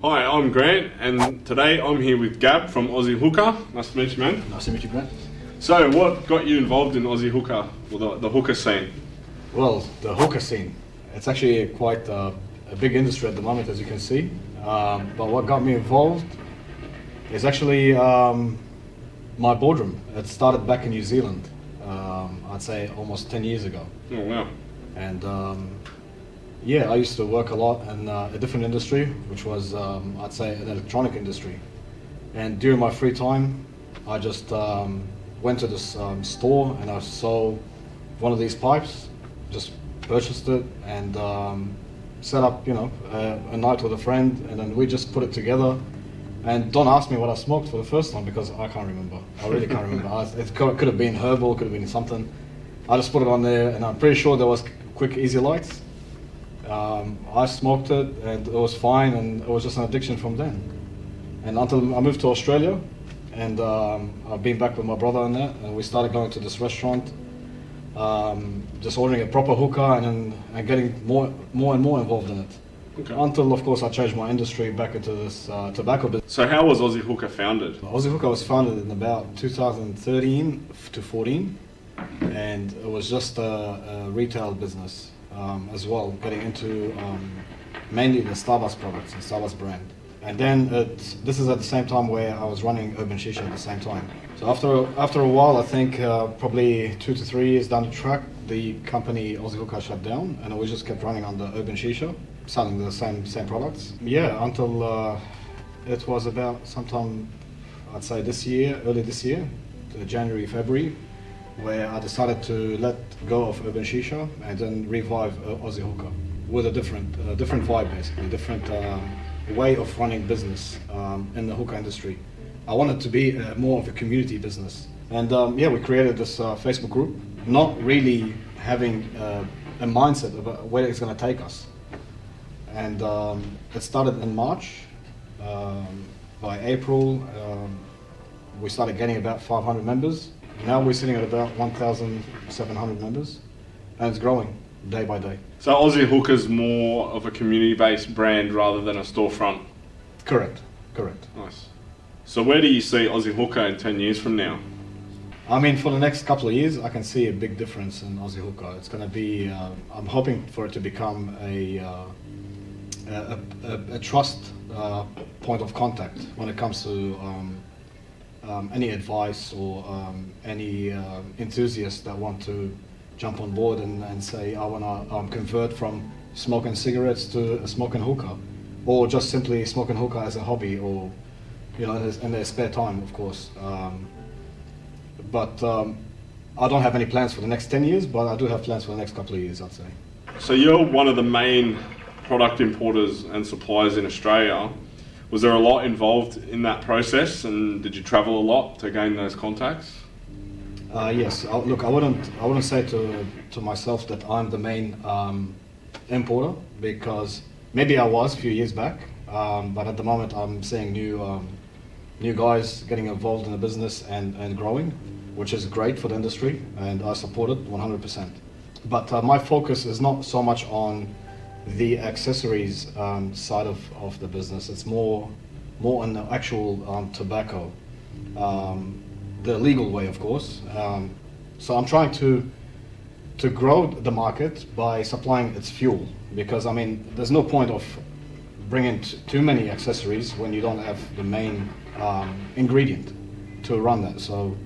Hi, I'm Grant, and today I'm here with Gab from Ozzy Hookah. Nice to meet you, man. Nice to meet you, Grant. So, what got you involved in Ozzy Hookah, or the hookah scene? Well, the hookah scene, it's actually quite a big industry at the moment, as you can see. But what got me involved is actually my boardroom. It started back in New Zealand, I'd say almost 10 years ago. Oh, wow. And I used to work a lot in a different industry, which was, I'd say, an electronic industry. And during my free time, I just went to this store and I saw one of these pipes, just purchased it and set up, a night with a friend, and then we just put it together. And don't ask me what I smoked for the first time because I can't remember. I really can't remember. It could have been herbal, could have been something. I just put it on there, and I'm pretty sure there was quick, easy lights. I smoked it, and it was fine, and it was just an addiction from then. And until I moved to Australia, and I've been back with my brother and that, and we started going to this restaurant, just ordering a proper hookah, and getting more and more involved in it. Okay. Until, of course, I changed my industry back into this tobacco business. So, how was Ozzy Hookah founded? Ozzy Hookah was founded in about 2013 to 14, and it was just a retail business as well, getting into mainly the Starbucks products and Starbucks brand. And then this is at the same time where I was running Urban Shisha at the same time. So after a while, I think probably 2 to 3 years down the track, the company Ozzy Hookah shut down, and we just kept running on the Urban Shisha, selling the same products. Yeah, until it was about sometime, I'd say early this year, January, February, where I decided to let go of Urban Shisha and then revive Ozzy Hookah with a different vibe, basically, different way of running business in the hookah industry. I wanted to be more of a community business. And we created this Facebook group, not really having a mindset about where it's going to take us. And it started in March. By April, we started getting about 500 members. Now we're sitting at about 1,700 members, and it's growing day by day. So, Ozzy Hookah is more of a community-based brand rather than a storefront? Correct. Nice. So, where do you see Ozzy Hookah in 10 years from now? I mean, for the next couple of years, I can see a big difference in Ozzy Hookah. It's going to be, I'm hoping for it to become a trust point of contact when it comes to any advice or any enthusiasts that want to jump on board and say, I want to convert from smoking cigarettes to smoking hookah, or just simply smoking hookah as a hobby, or in their spare time, of course. But I don't have any plans for the next 10 years, but I do have plans for the next couple of years, I'd say. So, you're one of the main product importers and suppliers in Australia. Was there a lot involved in that process, and did you travel a lot to gain those contacts? Yes. Look, I wouldn't say to myself that I'm the main importer, because maybe I was a few years back, but at the moment I'm seeing new guys getting involved in the business and growing, which is great for the industry, and I support it 100%. But my focus is not so much on the accessories side of the business. It's more on the actual tobacco, the legal way, of course. So I'm trying to grow the market by supplying its fuel, because I mean there's no point of bringing too many accessories when you don't have the main ingredient to run that. So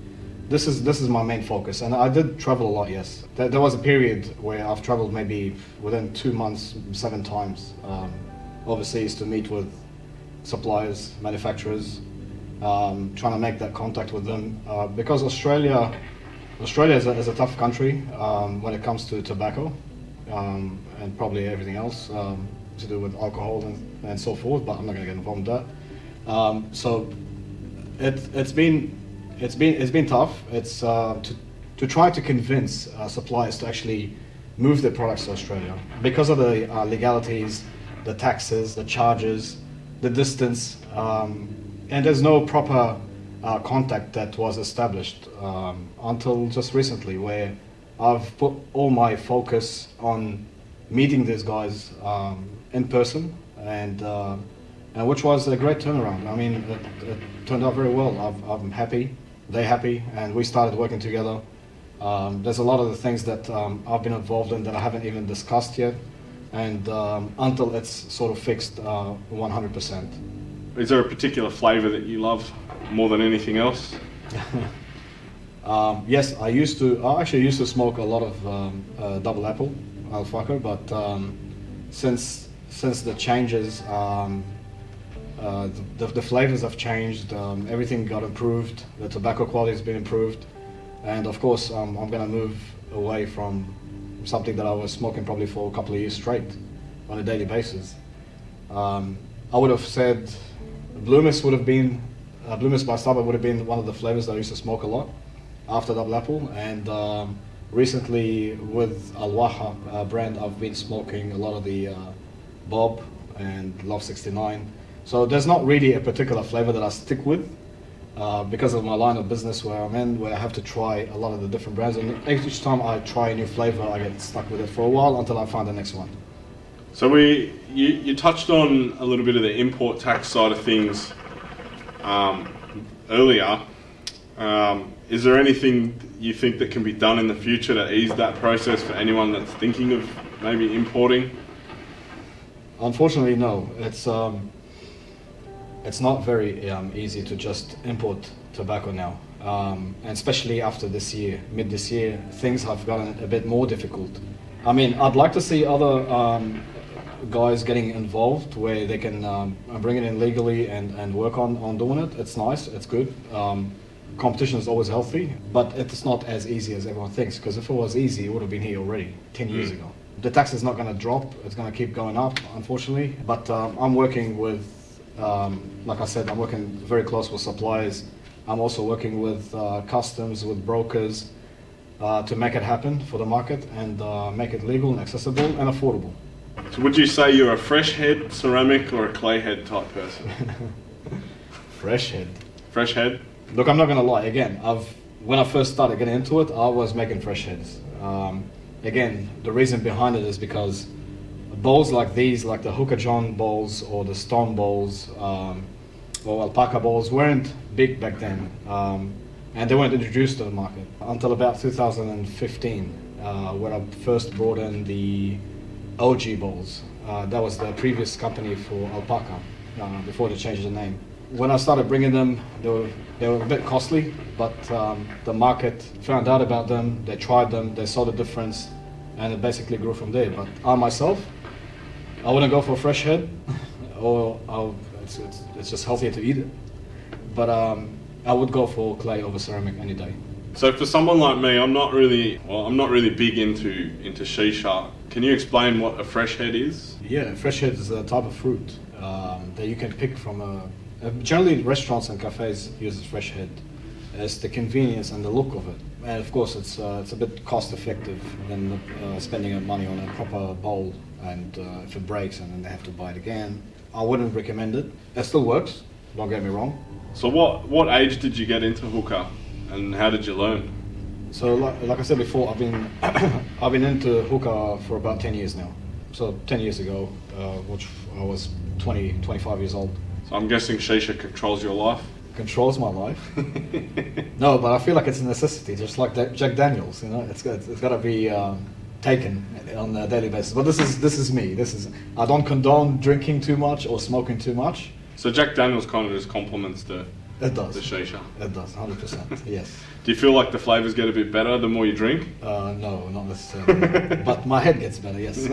this is my main focus, and I did travel a lot. Yes, there was a period where I've traveled maybe within 2 months 7 times overseas to meet with suppliers, manufacturers, trying to make that contact with them, because Australia is a tough country when it comes to tobacco and probably everything else to do with alcohol and so forth, but I'm not going to get involved in that. So it's been tough. It's to try to convince suppliers to actually move their products to Australia because of the legalities, the taxes, the charges, the distance, and there's no proper contact that was established until just recently, where I've put all my focus on meeting these guys in person and and which was a great turnaround. I mean, it turned out very well. I'm happy, they're happy, and we started working together. There's a lot of the things that I've been involved in that I haven't even discussed yet, and until it's sort of fixed 100%. Is there a particular flavour that you love more than anything else? Yes, I actually used to smoke a lot of double apple alpaca, but since the changes, the flavors have changed. Everything got improved. The tobacco quality has been improved, and of course, I'm going to move away from something that I was smoking probably for a couple of years straight on a daily basis. I would have said Blue Mist by Starbucks would have been one of the flavors that I used to smoke a lot after double apple, and recently with Al-Waha brand I've been smoking a lot of the Bob and Love 69. So there's not really a particular flavor that I stick with because of my line of business where I'm in, where I have to try a lot of the different brands, and each time I try a new flavor I get stuck with it for a while until I find the next one. So you touched on a little bit of the import tax side of things earlier. Is there anything you think that can be done in the future to ease that process for anyone that's thinking of maybe importing? Unfortunately, no. It's not very easy to just import tobacco now, and especially after this year, mid this year, things have gotten a bit more difficult. I mean, I'd like to see other guys getting involved where they can bring it in legally and work on doing it. It's nice, it's good. Competition is always healthy, but it's not as easy as everyone thinks, because if it was easy, it would have been here already 10 years ago. The tax is not going to drop, it's going to keep going up, unfortunately, but I'm working with, like I said, I'm working very close with suppliers. I'm also working with customs, with brokers, to make it happen for the market and make it legal and accessible and affordable. So would you say you're a fresh head ceramic or a clay head type person? Fresh head. Fresh head? Look, I'm not going to lie. Again, when I first started getting into it, I was making fresh heads. Again, the reason behind it is because bowls like these, like the Hookah John bowls or the stone bowls or alpaca bowls, weren't big back then, and they weren't introduced to the market until about 2015, when I first brought in the OG bowls. That was the previous company for alpaca, before they changed the name. When I started bringing them, they were a bit costly, but the market found out about them, they tried them, they saw the difference, and it basically grew from there. But I myself, I wouldn't go for a fresh head, or it's just healthier to eat it. But I would go for clay over ceramic any day. So for someone like me, I'm not really big into shisha. Can you explain what a fresh head is? Yeah, fresh head is a type of fruit that you can pick from generally restaurants and cafes use fresh head. It's the convenience and the look of it, and of course it's a bit cost effective than spending money on a proper bowl, and if it breaks and then they have to buy it again. I wouldn't recommend it. It still works, don't get me wrong. So what age did you get into hookah, and how did you learn? So like I said before, I've been into hookah for about 10 years now. So 10 years ago, which I was 25 years old. So I'm guessing shisha controls your life? Controls my life. No, but I feel like it's a necessity, just like Jack Daniels. You know, it's got to be taken on a daily basis. But this is me. I don't condone drinking too much or smoking too much. So Jack Daniels kind of just complements the shisha. It does, 100%. Yes. Do you feel like the flavors get a bit better the more you drink? No, not necessarily. But my head gets better. Yes.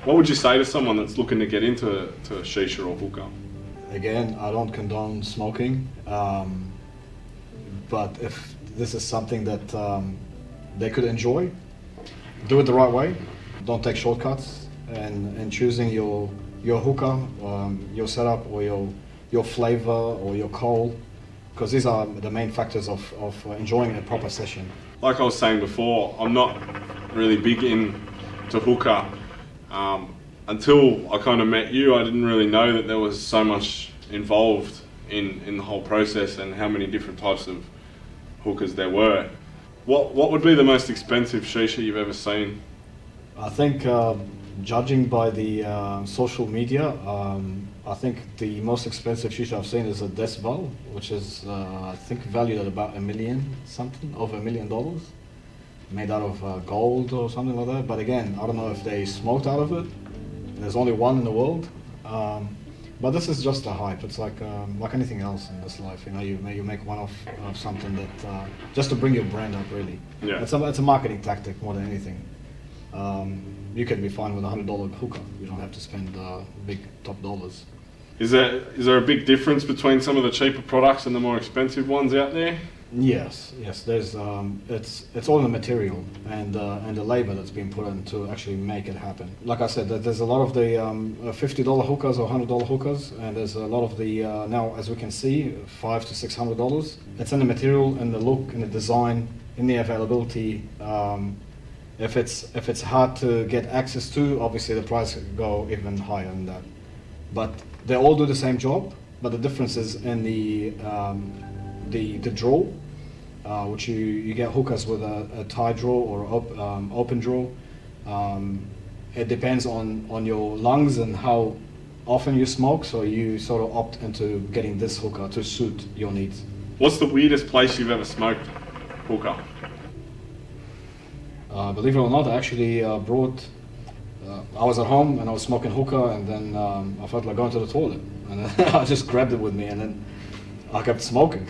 What would you say to someone that's looking to get into shisha or hookah? Again, I don't condone smoking, but if this is something that they could enjoy, do it the right way. Don't take shortcuts, and choosing your hookah, your setup, or your flavor or your coal, because these are the main factors of enjoying a proper session. Like I was saying before, I'm not really big into hookah. Until I kind of met you, I didn't really know that there was so much involved in the whole process and how many different types of hookahs there were. What would be the most expensive shisha you've ever seen? I think, judging by the social media, I think the most expensive shisha I've seen is a Decibel, which is I think valued at about $1 million something, over $1 million, made out of gold or something like that. But again, I don't know if they smoked out of it. There's only one in the world. But this is just a hype. It's like anything else in this life. You know, you make one of something that just to bring your brand up, really. Yeah. It's a marketing tactic more than anything. You can be fine with $100 hookah. You don't have to spend big top dollars. Is there a big difference between some of the cheaper products and the more expensive ones out there? Yes. There's it's all in the material and the labor that's been put in to actually make it happen. Like I said, there's a lot of the $50 hookahs or $100 hookahs, and there's a lot of the now, as we can see, $500 to $600. It's in the material, in the look, in the design, in the availability. If it's hard to get access to, obviously the price could go even higher than that. But they all do the same job, but the difference is in the draw, which you get hookahs with a tie draw or open draw. It depends on your lungs and how often you smoke, so you sort of opt into getting this hookah to suit your needs. What's the weirdest place you've ever smoked hookah? Believe it or not, I actually brought. I was at home and I was smoking hookah, and then I felt like going to the toilet, and then I just grabbed it with me, and then I kept smoking.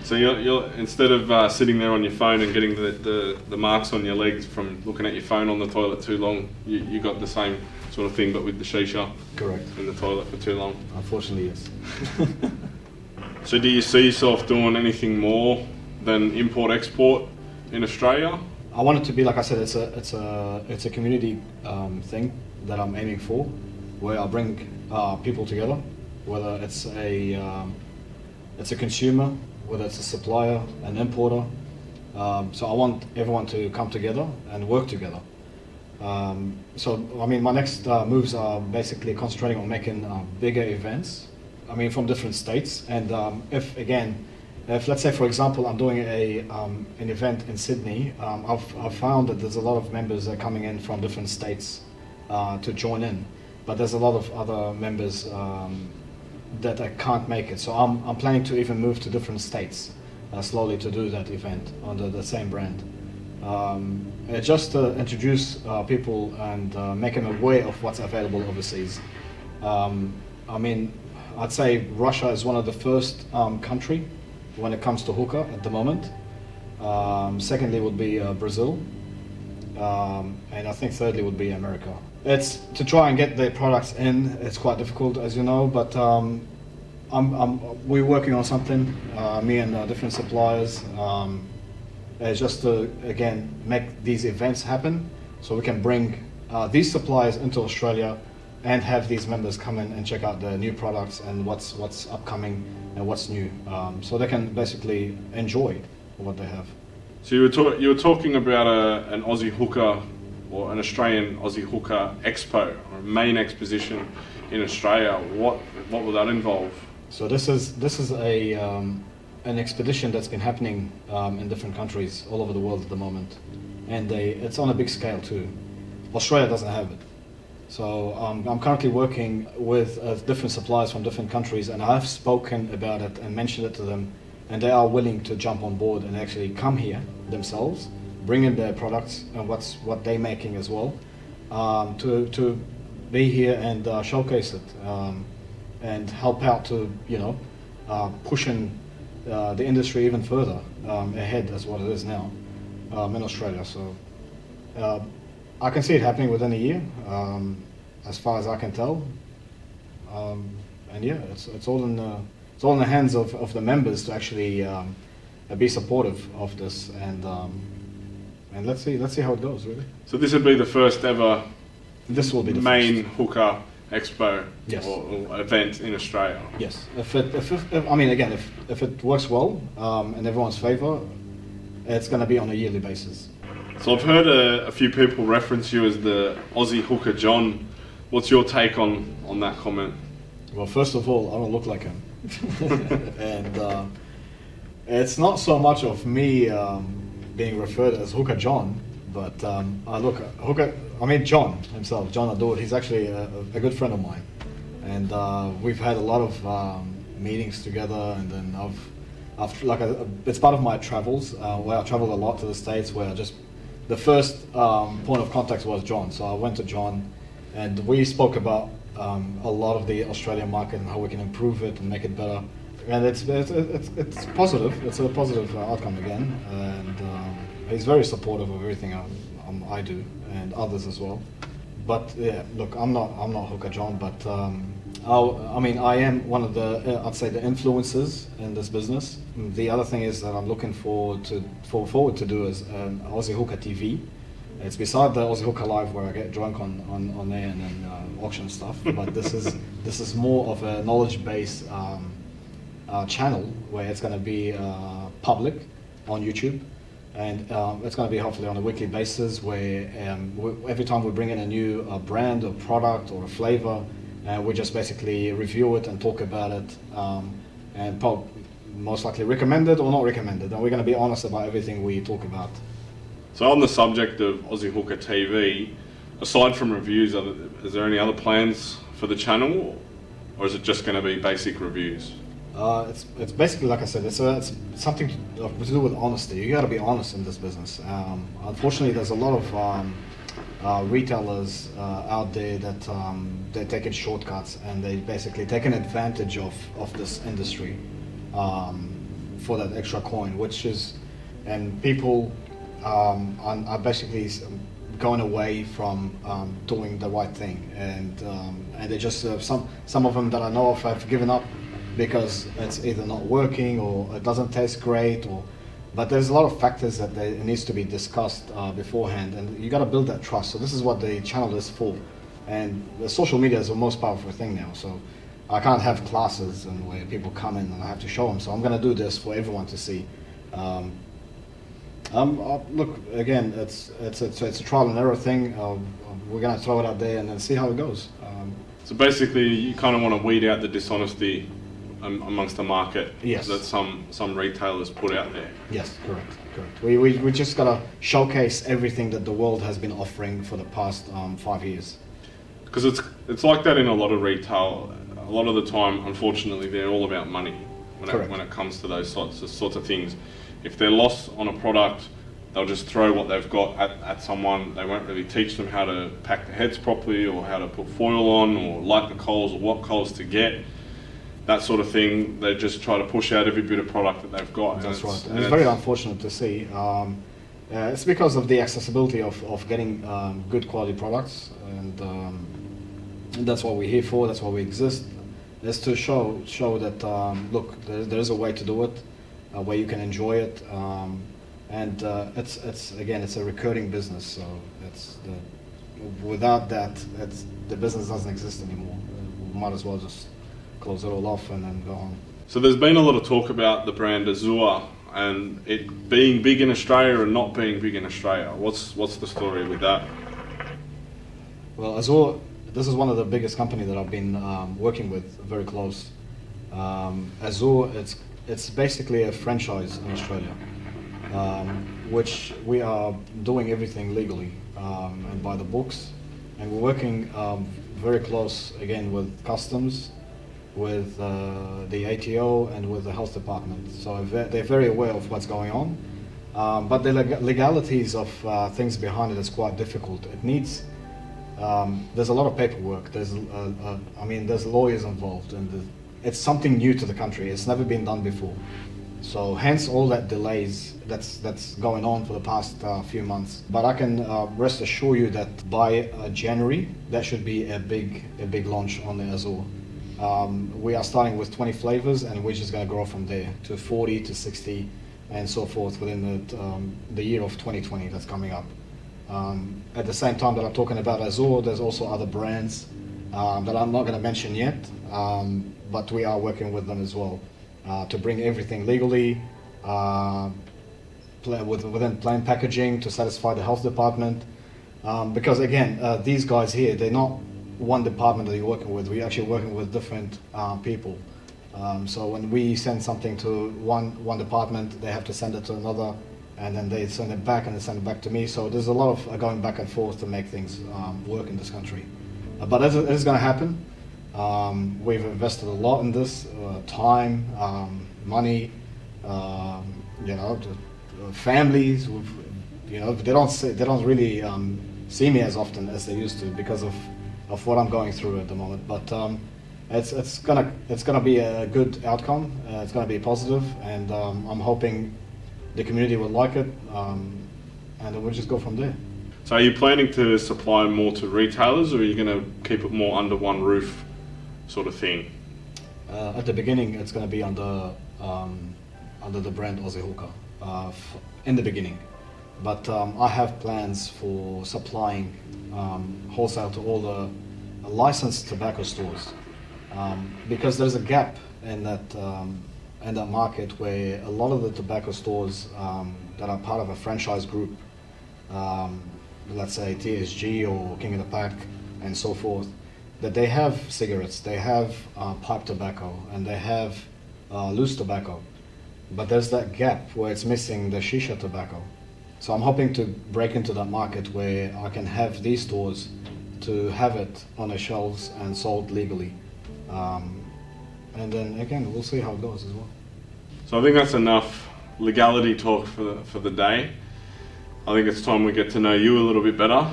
So you're instead of sitting there on your phone and getting the marks on your legs from looking at your phone on the toilet too long, you got the same sort of thing, but with the shisha. Correct. In the toilet for too long. Unfortunately, yes. So do you see yourself doing anything more than import-export in Australia? I want it to be, like I said, it's a community thing that I'm aiming for, where I bring people together, whether it's a consumer, whether it's a supplier, an importer. So I want everyone to come together and work together. So I mean, my next moves are basically concentrating on making bigger events. I mean, from different states, and if let's say, for example, I'm doing an event in Sydney, I've found that there's a lot of members that are coming in from different states to join in, but there's a lot of other members that I can't make it. So I'm planning to even move to different states slowly to do that event under the same brand. Just to introduce people and make them aware of what's available overseas. I mean, I'd say Russia is one of the first country when it comes to hookah at the moment. Secondly would be Brazil, and I think thirdly would be America. It's to try and get the products in. It's quite difficult, as you know, but we're working on something. Me and different suppliers. It's just to again make these events happen, so we can bring these suppliers into Australia and have these members come in and check out the new products and what's upcoming and what's new, so they can basically enjoy what they have. So you were talking about an Aussie Hookah or an Australian Aussie Hookah Expo or a main exposition in Australia. What will that involve? So this is an expedition that's been happening in different countries all over the world at the moment, and it's on a big scale too. Australia doesn't have it. So I'm currently working with different suppliers from different countries, and I've spoken about it and mentioned it to them, and they are willing to jump on board and actually come here themselves, bring in their products and what they're making as well, to be here and showcase it and help out to pushing the industry even further ahead as what it is now in Australia. So. I can see it happening within a year, as far as I can tell, and yeah, it's all in the hands of the members to actually be supportive of this, and let's see how it goes, really. So this would be the first ever. This will be the main Hookah Expo. Yes. or event in Australia. Yes, if it works well in everyone's favour, it's going to be on a yearly basis. So I've heard a few people reference you as the Aussie Hookah John. What's your take on that comment? Well, first of all, I don't look like him. And it's not so much of me being referred as Hookah John, but John himself, John Adour, he's actually a good friend of mine. and we've had a lot of meetings together. And then it's part of my travels where I travel a lot to the States. Where the first point of contact was John. So I went to John, and we spoke about a lot of the Australian market and how we can improve it and make it better. And it's positive. It's a positive outcome again, and he's very supportive of everything I do and others as well. But yeah, look, I'm not Hookah John, but I am one of the I'd say the influencers in this business. The other thing is that I'm looking forward to do is Ozzy Hookah TV. It's beside the Ozzy Hookah Live where I get drunk on there and then auction stuff. But this is more of a knowledge-based channel where it's going to be public on YouTube, and it's going to be hopefully on a weekly basis where every time we bring in a new brand or product or a flavor, we just basically review it and talk about it, and most likely recommend it or not recommend it, and we're going to be honest about everything we talk about. So on the subject of Ozzy Hookah TV, aside from reviews, is there any other plans for the channel, or is it just going to be basic reviews? It's basically, like I said, it's something to do with honesty. You got to be honest in this business. Unfortunately, there's a lot of retailers out there that they're taking shortcuts, and they basically taking advantage of this industry for that extra coin, and people are basically going away from doing the right thing, and they just some of them that I know of have given up because it's either not working or it doesn't taste great, but there's a lot of factors that it needs to be discussed beforehand, and you got to build that trust. So this is what the channel is for, and the social media is the most powerful thing now. So I can't have classes and where people come in and I have to show them. So I'm going to do this for everyone to see. Look, again, it's a trial and error thing. We're going to throw it out there and then see how it goes. So basically, you kind of want to weed out the dishonesty amongst the market. Yes. That some retailers put out there. Yes, correct. We just gotta showcase everything that the world has been offering for the past 5 years. Because it's like that in a lot of retail. A lot of the time, unfortunately, they're all about money when it comes to those sorts of things. If they're lost on a product, they'll just throw what they've got at someone. They won't really teach them how to pack the heads properly, or how to put foil on, or light the coals, or what coals to get. That sort of thing. They just try to push out every bit of product that they've got. That's right. And it's very unfortunate to see. It's because of the accessibility of getting good quality products, and that's what we're here for. That's why we exist. Is to show that look, there's a way to do it, a way you can enjoy it, and it's a recurring business. So without that, the business doesn't exist anymore. We might as well just close it all off and then go on. So there's been a lot of talk about the brand Azure and it being big in Australia and not being big in Australia. What's the story with that? Well, Azure, this is one of the biggest companies that I've been working with very close. Azure, it's basically a franchise in Australia, which we are doing everything legally and by the books, and we're working very close again with customs, with the ATO and with the health department. So they're very aware of what's going on, but the legalities of things behind it is quite difficult. It needs, there's a lot of paperwork, there's lawyers involved, and it's something new to the country. It's never been done before. So hence all that delays that's going on for the past few months. But I can rest assure you that by January, that should be a big launch on the Azure. We are starting with 20 flavors, and we're just going to grow from there to 40 to 60 and so forth within the year of 2020 that's coming up. At the same time that I'm talking about Azure, there's also other brands that I'm not going to mention yet, but we are working with them as well to bring everything legally within plain packaging to satisfy the health department. Because again, these guys here, they're not one department that you're working with. We're actually working with different people. So when we send something to one department, they have to send it to another, and then they send it back and they send it back to me. So there's a lot of going back and forth to make things work in this country. But it is going to happen. We've invested a lot in this, time, money, families. They don't really see me as often as they used to because of what I'm going through at the moment. But it's gonna be a good outcome. It's gonna be positive, and I'm hoping the community will like it, and then we'll just go from there. So are you planning to supply more to retailers, or are you going to keep it more under one roof sort of thing? At the beginning, it's going to be under the brand Ozzy Hookah in the beginning. But I have plans for supplying wholesale to all the licensed tobacco stores, because there's a gap in that market where a lot of the tobacco stores that are part of a franchise group, let's say TSG or King of the Pack and so forth, that they have cigarettes, they have pipe tobacco, and they have loose tobacco. But there's that gap where it's missing the shisha tobacco. So I'm hoping to break into that market where I can have these stores to have it on the shelves and sold legally. And then again, we'll see how it goes as well. So I think that's enough legality talk for the day. I think it's time we get to know you a little bit better.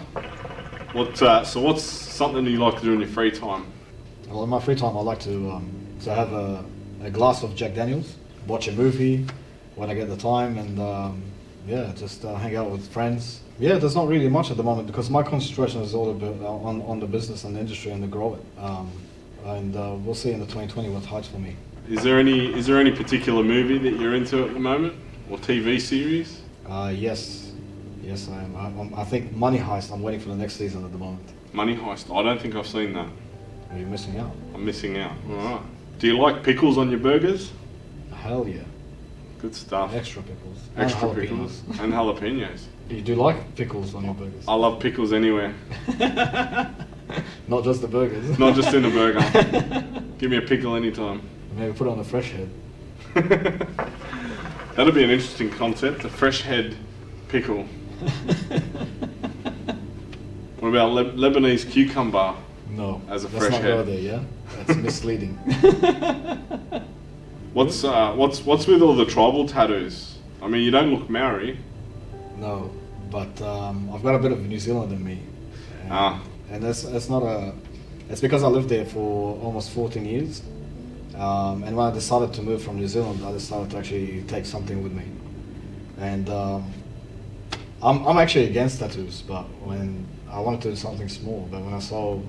So what's something you like to do in your free time? Well, in my free time, I like to have a glass of Jack Daniels, watch a movie when I get the time, and just hang out with friends. Yeah, there's not really much at the moment because my concentration is all a bit on the business and the industry and to grow it. And we'll see in the 2020 what hides for me. Is there any particular movie that you're into at the moment, or TV series? Yes, I am. I think Money Heist. I'm waiting for the next season at the moment. Money Heist. I don't think I've seen that. Are you missing out? I'm missing out. All right. Do you like pickles on your burgers? Hell yeah. Good stuff. Extra pickles. Extra and pickles and jalapenos. You do like pickles on your burgers? I love pickles anywhere. Not just the burgers. Not just in a burger. Give me a pickle anytime. Maybe put it on a fresh head. That'd be an interesting concept, a fresh head pickle. What about Lebanese cucumber? No, as a let's fresh not head. go there. Yeah, that's misleading. What's with all the tribal tattoos? I mean, you don't look Maori. No, but I've got a bit of New Zealand in me. And it's because I lived there for almost 14 years. And when I decided to move from New Zealand, I decided to actually take something with me. And I'm actually against tattoos, but when I wanted to do something small, but when I saw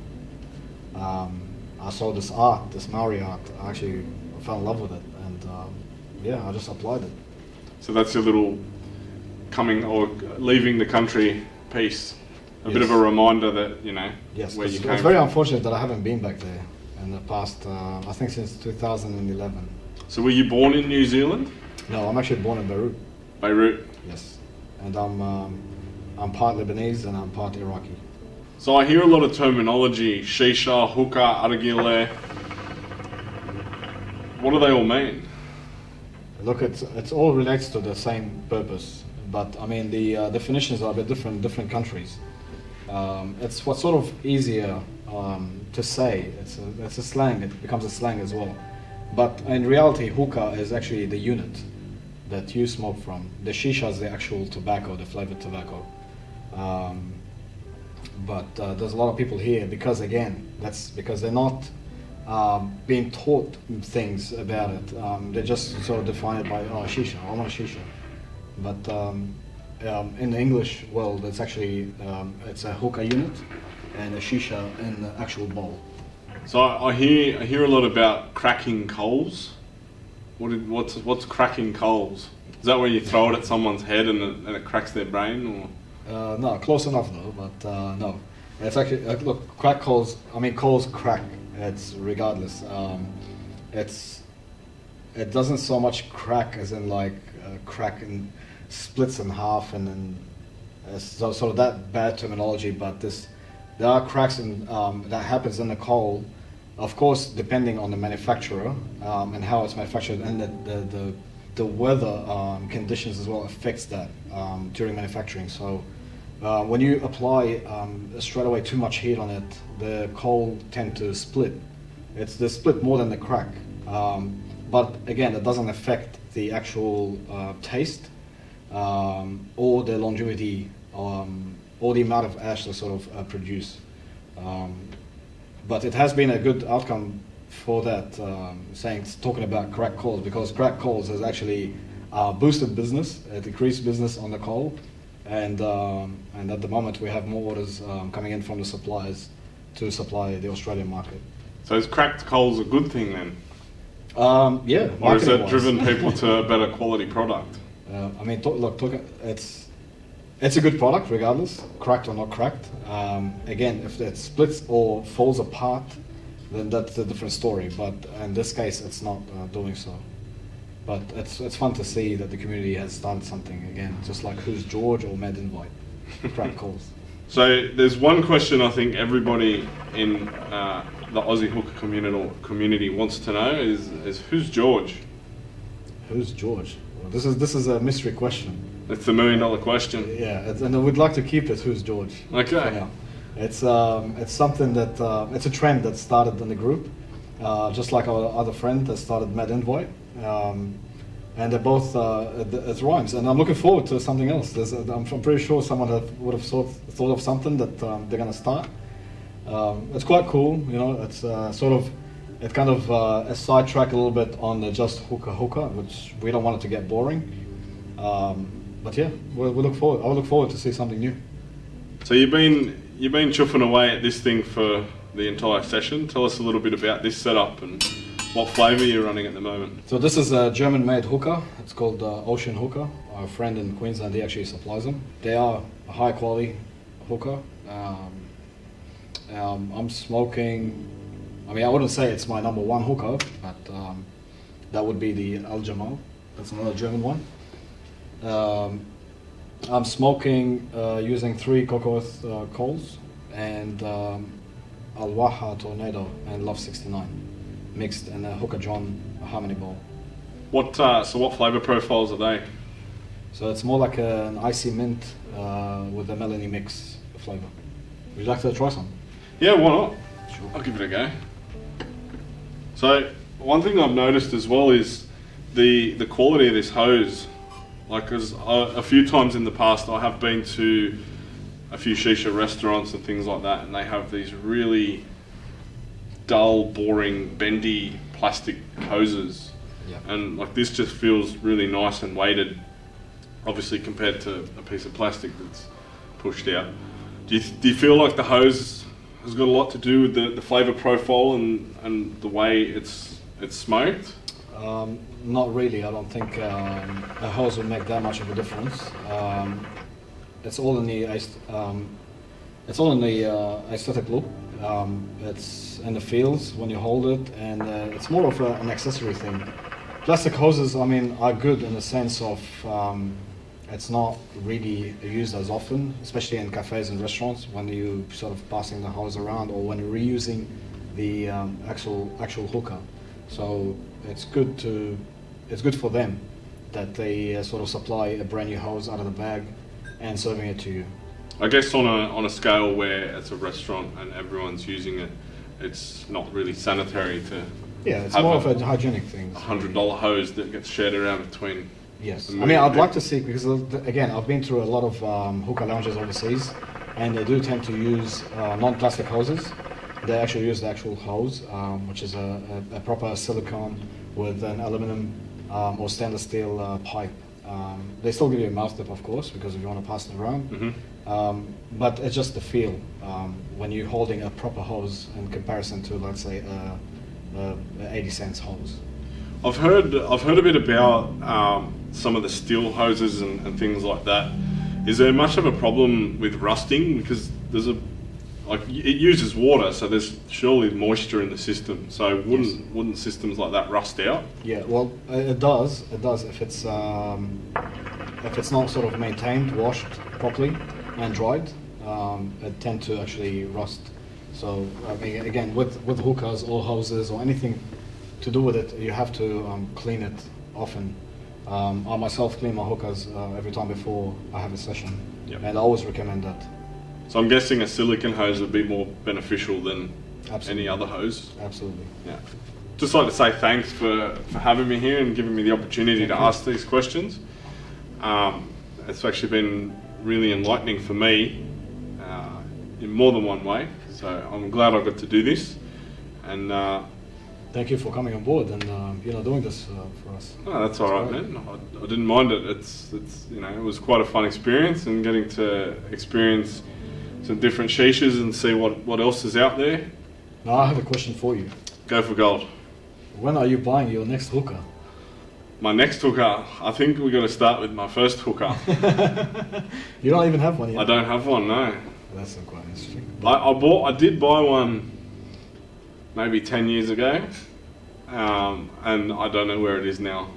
this art, this Maori art, I actually fell in love with it, and I just applied it. So that's your little coming or leaving the country piece. A bit of a reminder that, yes, where you came it's very unfortunate that I haven't been back there in the past, I think since 2011. So were you born in New Zealand? No, I'm actually born in Beirut. Beirut? Yes. And I'm part Lebanese and I'm part Iraqi. So I hear a lot of terminology, shisha, hookah, argile. What do they all mean? Look, it's all relates to the same purpose, but I mean the definitions are a bit different in different countries. It's what's sort of easier to say. It's a slang. It becomes a slang as well. But in reality, hookah is actually the unit that you smoke from. The shisha is the actual tobacco, the flavored tobacco. But there's a lot of people here because, again, that's because they're not being taught things about it. They just sort of define it by, shisha, I want a shisha. But in the English world, it's actually it's a hookah unit and a shisha in the actual bowl. So I hear a lot about cracking coals. What's cracking coals? Is that where you throw it at someone's head and it cracks their brain, or? No, close enough though. But no, it's actually look, crack coals. I mean, coals crack. It's regardless. It doesn't so much crack as in like crack and splits in half and then so sort of that bad terminology. But there are cracks that happens in the coal. Of course, depending on the manufacturer and how it's manufactured, and the weather conditions as well affects that during manufacturing. So when you apply straight away too much heat on it, the coal tend to split It's the split more than the crack. But again, it doesn't affect the actual taste or the longevity or the amount of ash they sort of produce. But it has been a good outcome for that, talking about crack coals, because crack coals has actually boosted business, decreased business on the coal, and at the moment we have more orders coming in from the suppliers to supply the Australian market. So is cracked coals a good thing then? Yeah. Or has it driven people to a better quality product? I mean, it's a good product regardless, cracked or not cracked. Again, if it splits or falls apart, then that's a different story. But in this case, it's not doing so. But it's fun to see that the community has started something again, just like Who's George or Mad Invite, cracked coals. So there's one question I think everybody in the Ozzy Hookah community wants to know is who's George? Who's George? Well, this is a mystery question. It's the $1 million question. Yeah, and we'd like to keep it who's George. Okay. For now. It's something that it's a trend that started in the group, just like our other friend that started Mad Invite. And they're both it rhymes, and I'm looking forward to something else. I'm pretty sure someone would have thought of something that they're going to start. It's quite cool, you know. It's it kind of a sidetrack a little bit on the just hookah, which we don't want it to get boring. But yeah, we look forward. I look forward to see something new. So you've been chuffing away at this thing for the entire session. Tell us a little bit about this setup and what flavour you're running at the moment. So this is a German-made hookah. It's called Ozzy Hookah. Our friend in Queensland, he actually supplies them. They are a high-quality hookah. I'm smoking. I mean, I wouldn't say it's my number one hookah, but that would be the Al Jamal. That's another German one. I'm smoking using 3 cocoa coals and Al Waha Tornado and Love 69 mixed in a Hookah John harmony bowl. What flavour profiles are they? So it's more like an icy mint with a melony mix flavour. Would you like to try some? Yeah, why not? Sure. I'll give it a go. So one thing I've noticed as well is the quality of this hose. Like, cause a few times in the past I have been to a few shisha restaurants and things like that, and they have these really dull, boring, bendy plastic hoses. Yeah. And like this just feels really nice and weighted, obviously compared to a piece of plastic that's pushed out. Do you feel like the hose has got a lot to do with the flavour profile and the way it's smoked? Not really. I don't think a hose will make that much of a difference. It's all in the aesthetic look. It's in the feels when you hold it, and it's more of an accessory thing. Plastic hoses, I mean, are good in the sense of it's not really used as often, especially in cafes and restaurants when you sort of passing the hose around or when you're reusing the actual hookah. So it's good for them that they sort of supply a brand new hose out of the bag and serving it to you. I guess on a scale where it's a restaurant and everyone's using it, it's not really sanitary to. Yeah, it's more of a hygienic thing. $100 hose that gets shared around between. Yes, I mean, I'd like to see, because again, I've been through a lot of hookah lounges overseas, and they do tend to use non-plastic hoses. They actually use the actual hose, which is a proper silicone with an aluminum or stainless steel pipe. They still give you a mouth tip, of course, because if you want to pass it around. Mm-hmm. But it's just the feel when you're holding a proper hose in comparison to, let's say, a 80 cents hose. I've heard a bit about some of the steel hoses and things like that. Is there much of a problem with rusting? Because it uses water, so there's surely moisture in the system. So wouldn't systems like that rust out? Yeah, well, it does. It does if it's not sort of maintained, washed properly, and dried. It tend to actually rust. So I mean, again, with hookahs or hoses or anything to do with it, you have to clean it often. I myself clean my hookahs every time before I have a session, and I always recommend that. So I'm guessing a silicone hose would be more beneficial than Absolutely. any other hose. Absolutely. Yeah. Just like to say thanks for having me here and giving me the opportunity to ask these questions. It's actually been really enlightening for me in more than one way. So I'm glad I got to do this. And thank you for coming on board and doing this for us. no, that's all right, man. I didn't mind it. It's it was quite a fun experience, and getting to experience some different shishas and see what else is out there. Now I have a question for you. Go for gold. When are you buying your next hookah? My next hookah, I think we got to start with my first hookah. You don't even have one yet. I don't have one, no. That's quite interesting. I did buy one maybe 10 years ago, and I don't know where it is now.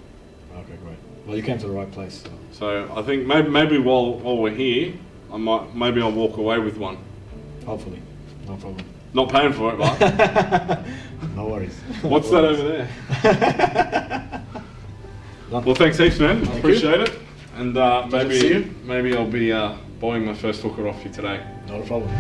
Okay, great. Well, you came to the right place. So I think maybe while we're here, maybe I'll walk away with one. Hopefully, no problem. Not paying for it, but No worries. what's that over there? Well, thanks heaps, man. I appreciate it. And to see you. maybe I'll be buying my first hooker off you today. Not a problem.